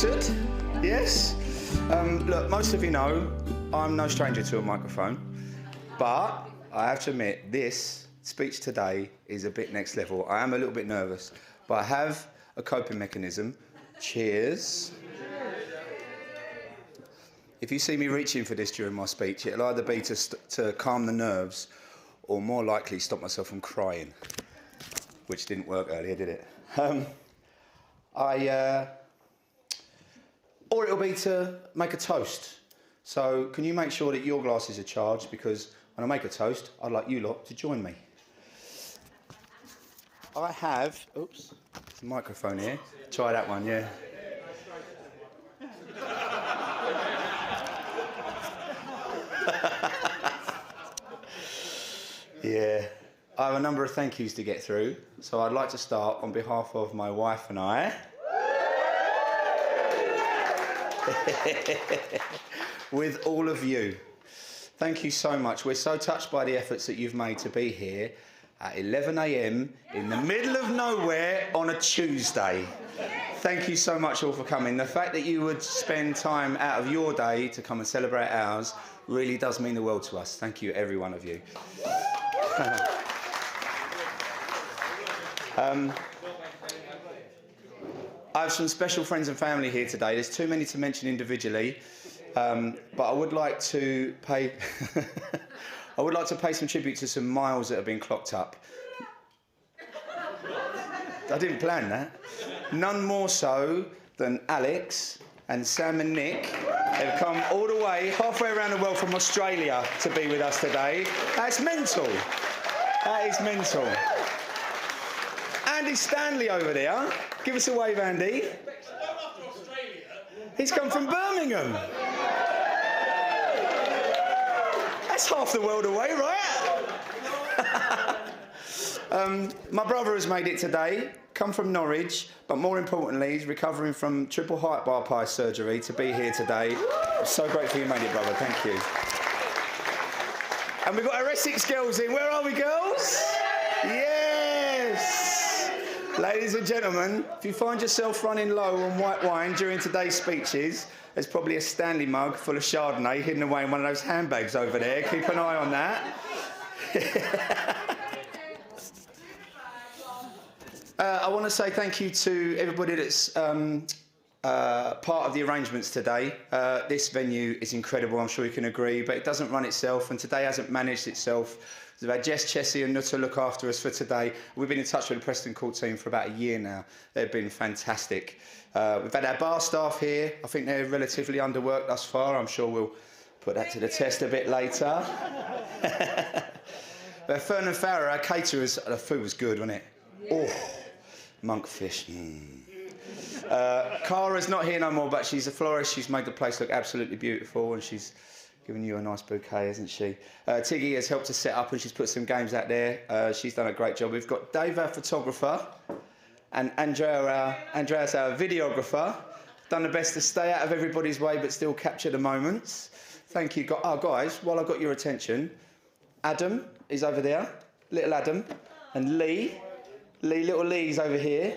answered. Yes. Look, most of you know I'm no stranger to a microphone, but I have to admit this speech today is a bit next level. I am a little bit nervous, but I have a coping mechanism. Cheers. If you see me reaching for this during my speech, it'll either be to calm the nerves or more likely stop myself from crying, which didn't work earlier, did it? Or it'll be to make a toast. So can you make sure that your glasses are charged, because when I make a toast, I'd like you lot to join me. I have, oops, there's a microphone here. Try that one, yeah. Yeah, I have a number of thank yous to get through, so I'd like to start on behalf of my wife and I. With all of you. Thank you so much. We're so touched by the efforts that you've made to be here at 11 a.m. in the middle of nowhere on a Tuesday. Thank you so much all for coming. The fact that you would spend time out of your day to come and celebrate ours really does mean the world to us. Thank you, every one of you. I have some special friends and family here today. There's too many to mention individually, but I would like to pay I would like to pay some tribute to some miles that have been clocked up. I didn't plan that. None more so than Alex and Sam and Nick have come all the way, halfway around the world from Australia to be with us today. That's mental. That is mental. Andy Stanley over there. Give us a wave, Andy. He's come from Birmingham. That's half the world away, right? My brother has made it today, come from Norwich, but more importantly, he's recovering from triple height bypass surgery to be here today. I'm so grateful you made it, brother. Thank you. And we've got our Essex girls in. Where are we, girls? Yes! Ladies and gentlemen, if you find yourself running low on white wine during today's speeches, there's probably a Stanley mug full of Chardonnay hidden away in one of those handbags over there. Keep an eye on that. I want to say thank you to everybody that's part of the arrangements today. This venue is incredible, I'm sure you can agree, but it doesn't run itself, and today hasn't managed itself. We've had Jess, Chessie and Nutta look after us for today. We've been in touch with the Preston Court team for about a year now. They've been fantastic. We've had our bar staff here. I think they're relatively underworked thus far. I'm sure we'll put that to the test a bit later. But Fern and Farah, our caterers, the food was good, wasn't it? Oh, monkfish. Cara's not here no more, but she's a florist. She's made the place look absolutely beautiful, and she's given you a nice bouquet, hasn't she? Tiggy has helped us set up, and she's put some games out there. She's done a great job. We've got Dave, our photographer, and Andreas, our videographer. Done the best to stay out of everybody's way, but still capture the moments. Thank you. Oh, guys, while I've got your attention, Adam is over there, little Adam, and little Lee's over here.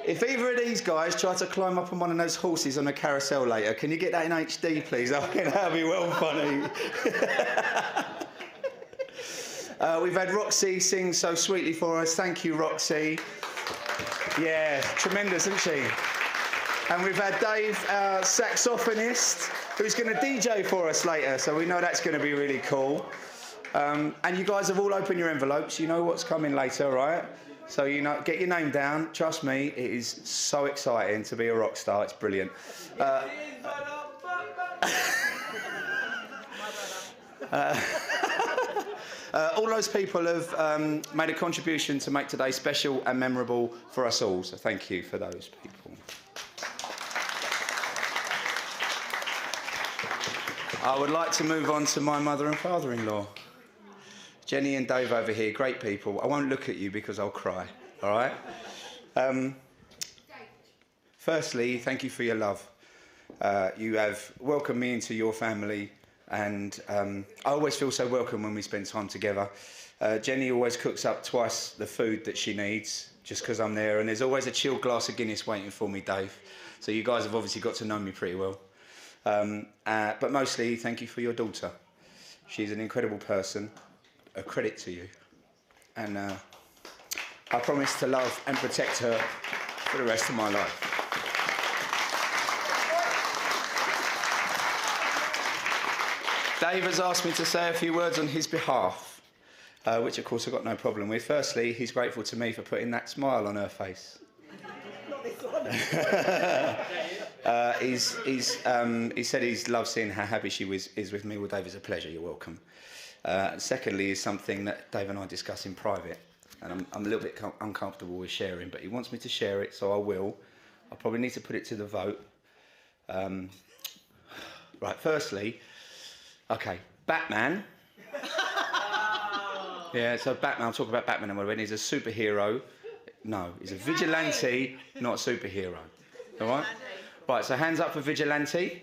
If either of these guys try to climb up on one of those horses on a carousel later, can you get that in HD, please? I think that'd be well funny. We've had Roxy sing so sweetly for us. Thank you, Roxy. Yeah, tremendous, isn't she? And we've had Dave, our saxophonist, who's going to DJ for us later, so we know that's going to be really cool. And you guys have all opened your envelopes. You know what's coming later, right? So, you know, get your name down. Trust me, it is so exciting to be a rock star. It's brilliant. All those people have made a contribution to make today special and memorable for us all. So thank you for those people. I would like to move on to my mother and father-in-law. Jenny and Dave over here, great people. I won't look at you because I'll cry, all right? Firstly, thank you for your love. You have welcomed me into your family, and I always feel so welcome when we spend time together. Jenny always cooks up twice the food that she needs, just because I'm there, and there's always a chilled glass of Guinness waiting for me, Dave. So you guys have obviously got to know me pretty well. But mostly, thank you for your daughter. She's an incredible person, a credit to you. And I promise to love and protect her for the rest of my life. Dave has asked me to say a few words on his behalf, which of course I've got no problem with. Firstly, he's grateful to me for putting that smile on her face. Not this one. He said he loves seeing how happy she is with me. Well, Dave, it's a pleasure. You're welcome. Secondly, is something that Dave and I discuss in private, and I'm a little bit uncomfortable with sharing, but he wants me to share it, so I will. I probably need to put it to the vote. Right, firstly, okay, Batman. Yeah, so Batman, I'm talking about Batman when he's a superhero. No, he's a vigilante, not a superhero. All right? Right, so hands up for vigilante.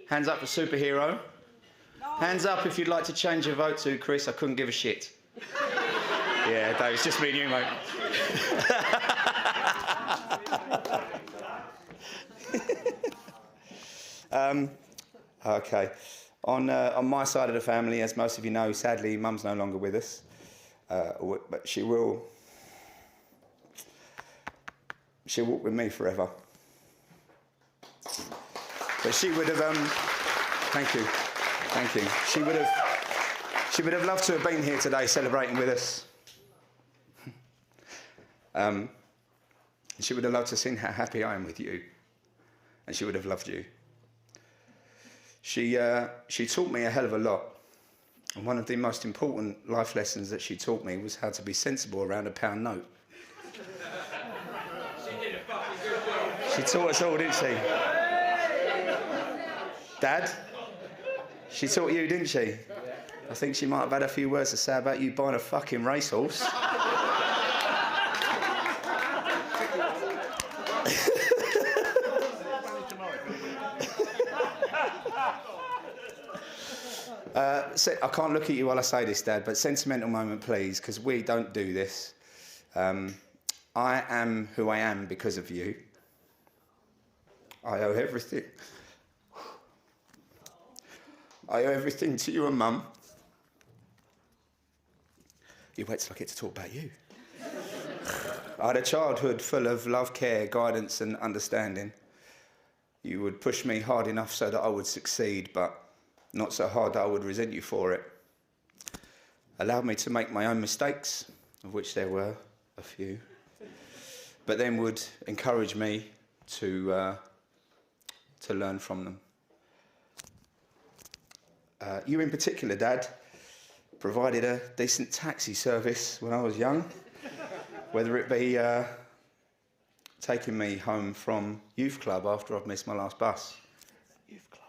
Hands up for superhero. Hands up if you'd like to change your vote to Chris. I couldn't give a shit. Yeah, Dave, it's just me and you, mate. Okay. On my side of the family, as most of you know, sadly, Mum's no longer with us. But she'll walk with me forever. But she would have, thank you. She would have loved to have been here today celebrating with us. She would have loved to have seen how happy I am with you. And she would have loved you. She taught me a hell of a lot. And one of the most important life lessons that she taught me was how to be sensible around a £1 note. She taught us all, didn't she? Dad? She taught you, didn't she? I think she might have had a few words to say about you buying a fucking racehorse. I can't look at you while I say this, Dad, but sentimental moment, please, because we don't do this. I am who I am because of you. I owe everything. I owe everything to you and Mum. You wait till I get to talk about you. I had a childhood full of love, care, guidance and understanding. You would push me hard enough so that I would succeed, but not so hard that I would resent you for it. Allowed me to make my own mistakes, of which there were a few, but then would encourage me to learn from them. You in particular, Dad, provided a decent taxi service when I was young, whether it be taking me home from youth club after I've missed my last bus. Youth club.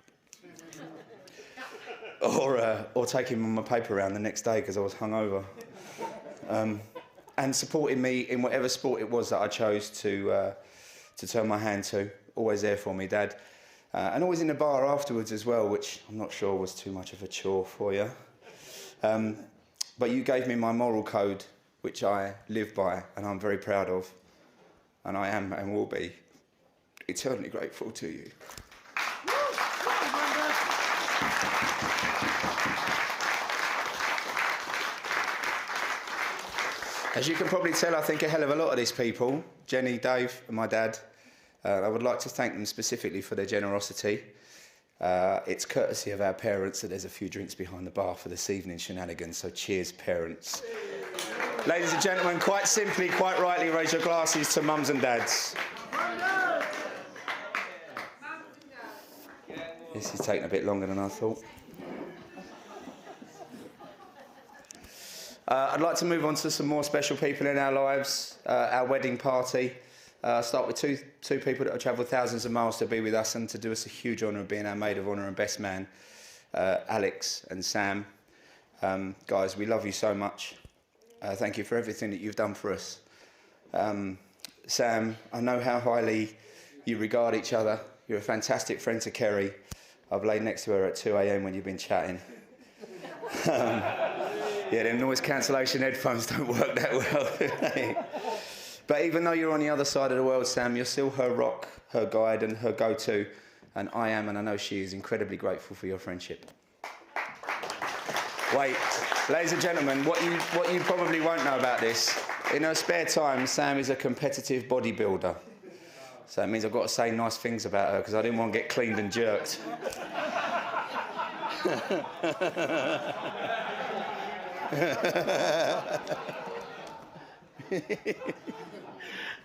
Or taking my paper around the next day because I was hungover. And supporting me in whatever sport it was that I chose to turn my hand to. Always there for me, Dad. And always in the bar afterwards as well, which I'm not sure was too much of a chore for you. But you gave me my moral code, which I live by and I'm very proud of. And I am and will be eternally grateful to you. As you can probably tell, I think a hell of a lot of these people, Jenny, Dave and my dad. I would like to thank them specifically for their generosity. It's courtesy of our parents that there's a few drinks behind the bar for this evening's shenanigans, so cheers, parents. Ladies and gentlemen, quite simply, quite rightly, raise your glasses to mums and dads. This is taking a bit longer than I thought. I'd like to move on to some more special people in our lives, our wedding party. I'll start with two people that have travelled thousands of miles to be with us and to do us a huge honour of being our maid of honour and best man, Alex and Sam. Guys, we love you so much. Thank you for everything that you've done for us. Sam, I know how highly you regard each other. You're a fantastic friend to Kerry. I've laid next to her at 2 a.m. when you've been chatting. Yeah, them noise cancellation headphones don't work that well, do they? But even though you're on the other side of the world, Sam, you're still her rock, her guide and her go-to. And I am, and I know she is, incredibly grateful for your friendship. Wait, ladies and gentlemen, what you probably won't know about this, in her spare time, Sam is a competitive bodybuilder. So it means I've got to say nice things about her because I didn't want to get cleaned and jerked.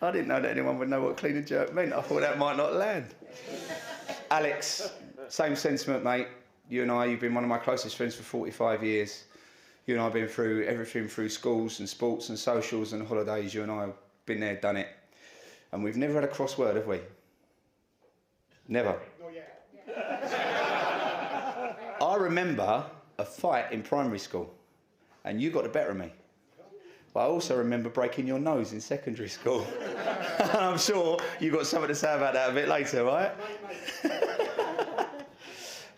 I didn't know that anyone would know what clean and jerk meant. I thought that might not land. Alex, same sentiment, mate. You and I, you've been one of my closest friends for 45 years. You and I have been through everything through schools and sports and socials and holidays. You and I have been there, done it. And we've never had a cross word, have we? Never. Not yet. I remember a fight in primary school and you got the better of me. But I also remember breaking your nose in secondary school. And I'm sure you've got something to say about that a bit later, right?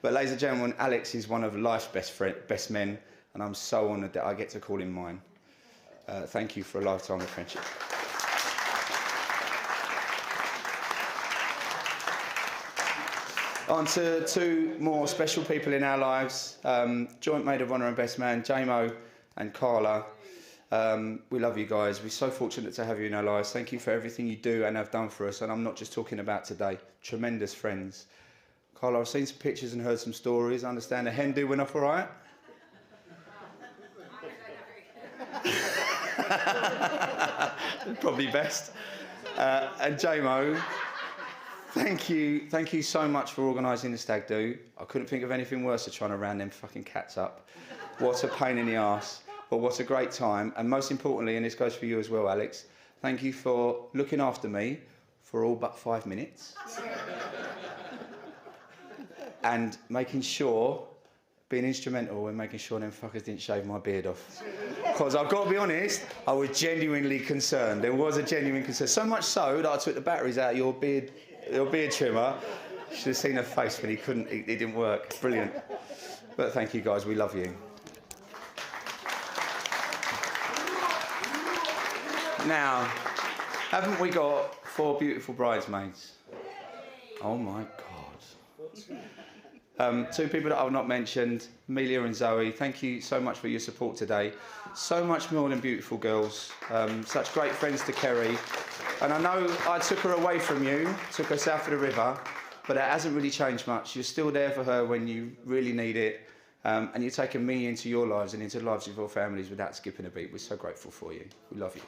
But ladies and gentlemen, Alex is one of life's best men, and I'm so honoured that I get to call him mine. Thank you for a lifetime of friendship. On to two more special people in our lives. Joint Maid of Honour and Best Man, Jamo and Carla. We love you guys. We're so fortunate to have you in our lives. Thank you for everything you do and have done for us. And I'm not just talking about today. Tremendous friends. Carla, I've seen some pictures and heard some stories. I understand the hen do went off all right. Probably best. And Jamo, thank you so much for organising the stag do. I couldn't think of anything worse than trying to round them fucking cats up. What a pain in the arse, but what a great time. And most importantly, and this goes for you as well, Alex, thank you for looking after me for all but 5 minutes. And making sure, being instrumental in making sure them fuckers didn't shave my beard off. Because I've got to be honest, I was genuinely concerned. There was a genuine concern. So much so that I took the batteries out of your beard trimmer. You should have seen her face when it didn't work. Brilliant. But thank you guys, we love you. Now, haven't we got 4 beautiful bridesmaids? Oh my God. 2 people that I've not mentioned, Amelia and Zoe, thank you so much for your support today. So much more than beautiful girls, such great friends to Kerry. And I know I took her away from you, took her south of the river, but it hasn't really changed much. You're still there for her when you really need it, and you're taking me into your lives and into the lives of your families without skipping a beat. We're so grateful for you. We love you.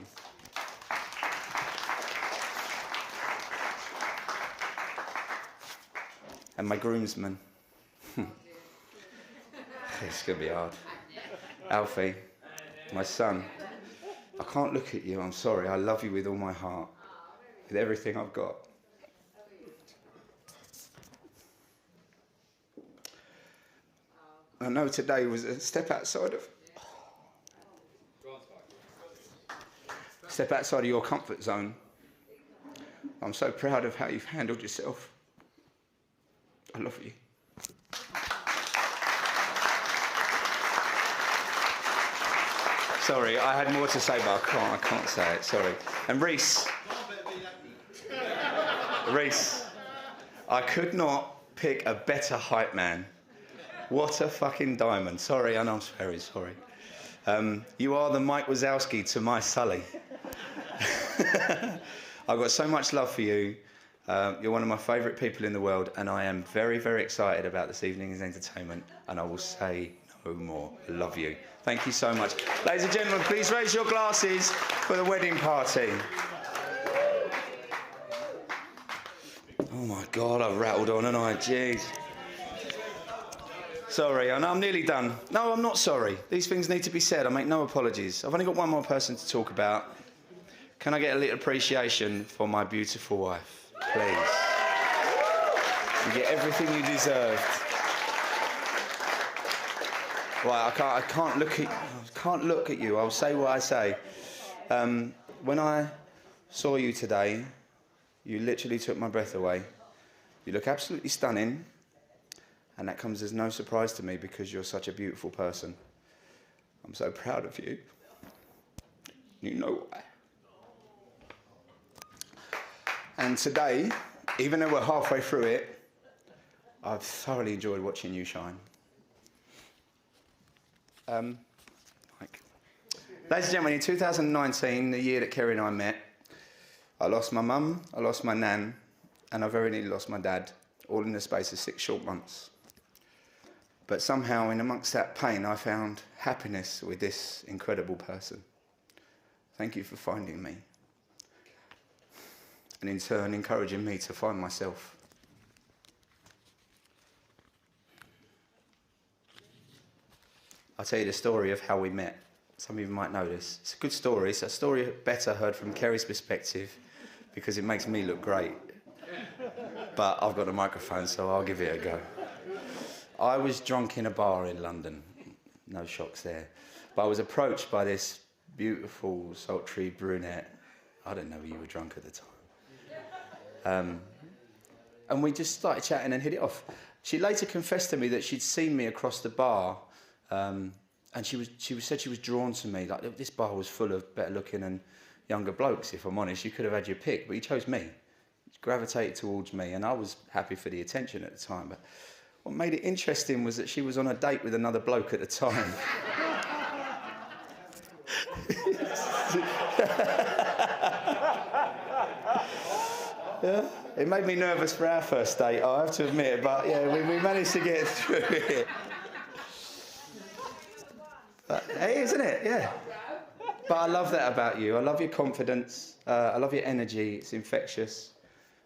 And my groomsmen. It's going to be hard. Alfie, my son, I can't look at you, I'm sorry. I love you with all my heart, with everything I've got. I know today was a step outside of your comfort zone. I'm so proud of how you've handled yourself. I love you. Sorry, I had more to say, but I can't say it, sorry. And Reese, I could not pick a better hype man. What a fucking diamond. Sorry, I know I'm very sorry. You are the Mike Wazowski to my Sully. I've got so much love for you. You're one of my favourite people in the world, and I am very, very excited about this evening's entertainment, and I will say no more. I love you. Thank you so much. Ladies and gentlemen, please raise your glasses for the wedding party. Oh my God, I've rattled on, haven't I? Jeez. Sorry, I know I'm nearly done. No, I'm not sorry. These things need to be said. I make no apologies. I've only got one more person to talk about. Can I get a little appreciation for my beautiful wife, please? You get everything you deserved. Right, I can't look at you. I'll say what I say. When I saw you today, you literally took my breath away. You look absolutely stunning, and that comes as no surprise to me because you're such a beautiful person. I'm so proud of you. You know why. And today, even though we're halfway through it, I've thoroughly enjoyed watching you shine. Ladies and gentlemen, in 2019, the year that Kerry and I met, I lost my mum, I lost my nan, and I very nearly lost my dad, all in the space of 6 short months. But somehow, in amongst that pain, I found happiness with this incredible person. Thank you for finding me. And in turn, encouraging me to find myself. I'll tell you the story of how we met. Some of you might know this. It's a good story. It's a story better heard from Kerry's perspective because it makes me look great. But I've got a microphone, so I'll give it a go. I was drunk in a bar in London. No shocks there. But I was approached by this beautiful, sultry brunette. I don't know you were drunk at the time. And we just started chatting and hit it off. She later confessed to me that she'd seen me across the bar, and she said she was drawn to me. Like, this bar was full of better looking and younger blokes, if I'm honest. You could have had your pick, but you chose me. She gravitated towards me, and I was happy for the attention at the time. But what made it interesting was that she was on a date with another bloke at the time. Yeah, it made me nervous for our first date, I have to admit, but yeah, we managed to get through it. But, hey, isn't it? Yeah. But I love that about you. I love your confidence. I love your energy. It's infectious.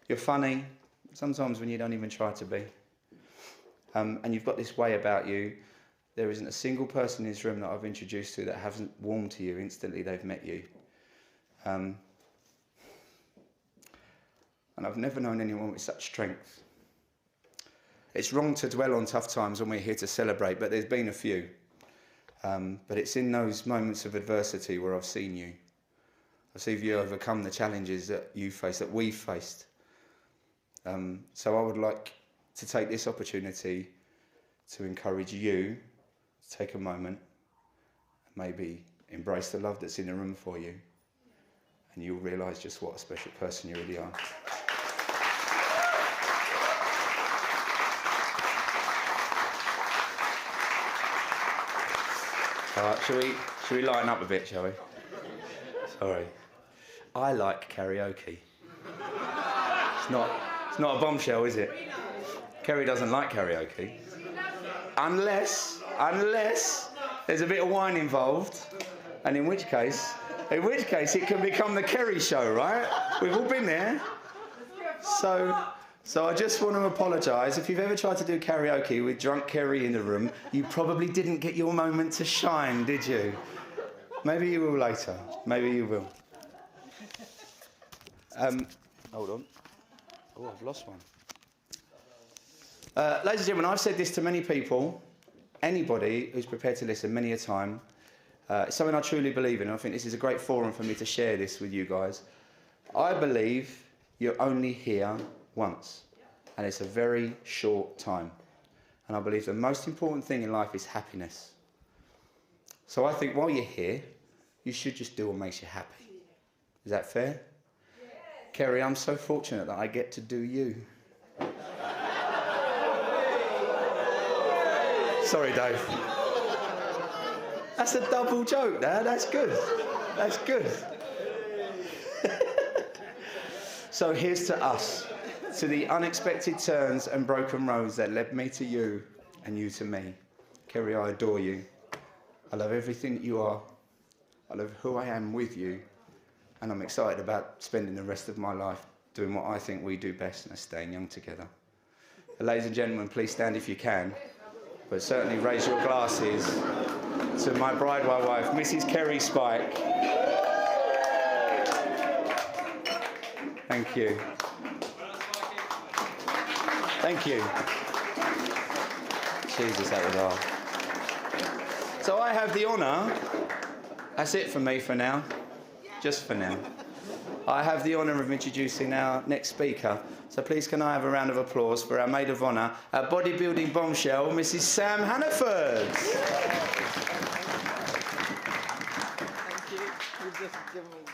You're funny, sometimes when you don't even try to be. And you've got this way about you. There isn't a single person in this room that I've introduced to that hasn't warmed to you instantly they've met you. And I've never known anyone with such strength. It's wrong to dwell on tough times when we're here to celebrate, but there's been a few. But it's in those moments of adversity where I've seen you. I've seen you overcome the challenges that you face, that we've faced. So I would like to take this opportunity to encourage you to take a moment and maybe embrace the love that's in the room for you, and you'll realise just what a special person you really are. All right, shall we lighten up a bit, shall we? Sorry. I like karaoke. It's not a bombshell, is it? Kerry doesn't like karaoke. Unless there's a bit of wine involved, and in which case it can become the Kerry show, right? We've all been there. So I just want to apologise. If you've ever tried to do karaoke with drunk Kerry in the room, you probably didn't get your moment to shine, did you? Maybe you will later. Maybe you will. Hold on. Oh, I've lost one. Ladies and gentlemen, I've said this to many people, anybody who's prepared to listen many a time. It's something I truly believe in, and I think this is a great forum for me to share this with you guys. I believe you're only here once, and it's a very short time. And I believe the most important thing in life is happiness. So I think while you're here, you should just do what makes you happy. Is that fair? Yeah. Kerry, I'm so fortunate that I get to do you. Sorry, Dave. That's a double joke there. That's good. That's good. So here's to us, to the unexpected turns and broken roads that led me to you and you to me. Kerry, I adore you. I love everything that you are. I love who I am with you. And I'm excited about spending the rest of my life doing what I think we do best, and that's staying young together. Ladies and gentlemen, please stand if you can, but certainly raise your glasses to my bride, my wife, Mrs. Kerry Spike. Thank you. Thank you. Jesus, that was hard. So I have the honour, that's it for me for now, just for now. I have the honour of introducing our next speaker. So please can I have a round of applause for our maid of honour, our bodybuilding bombshell, Mrs. Sam Hannaford. Thank you. You've just given me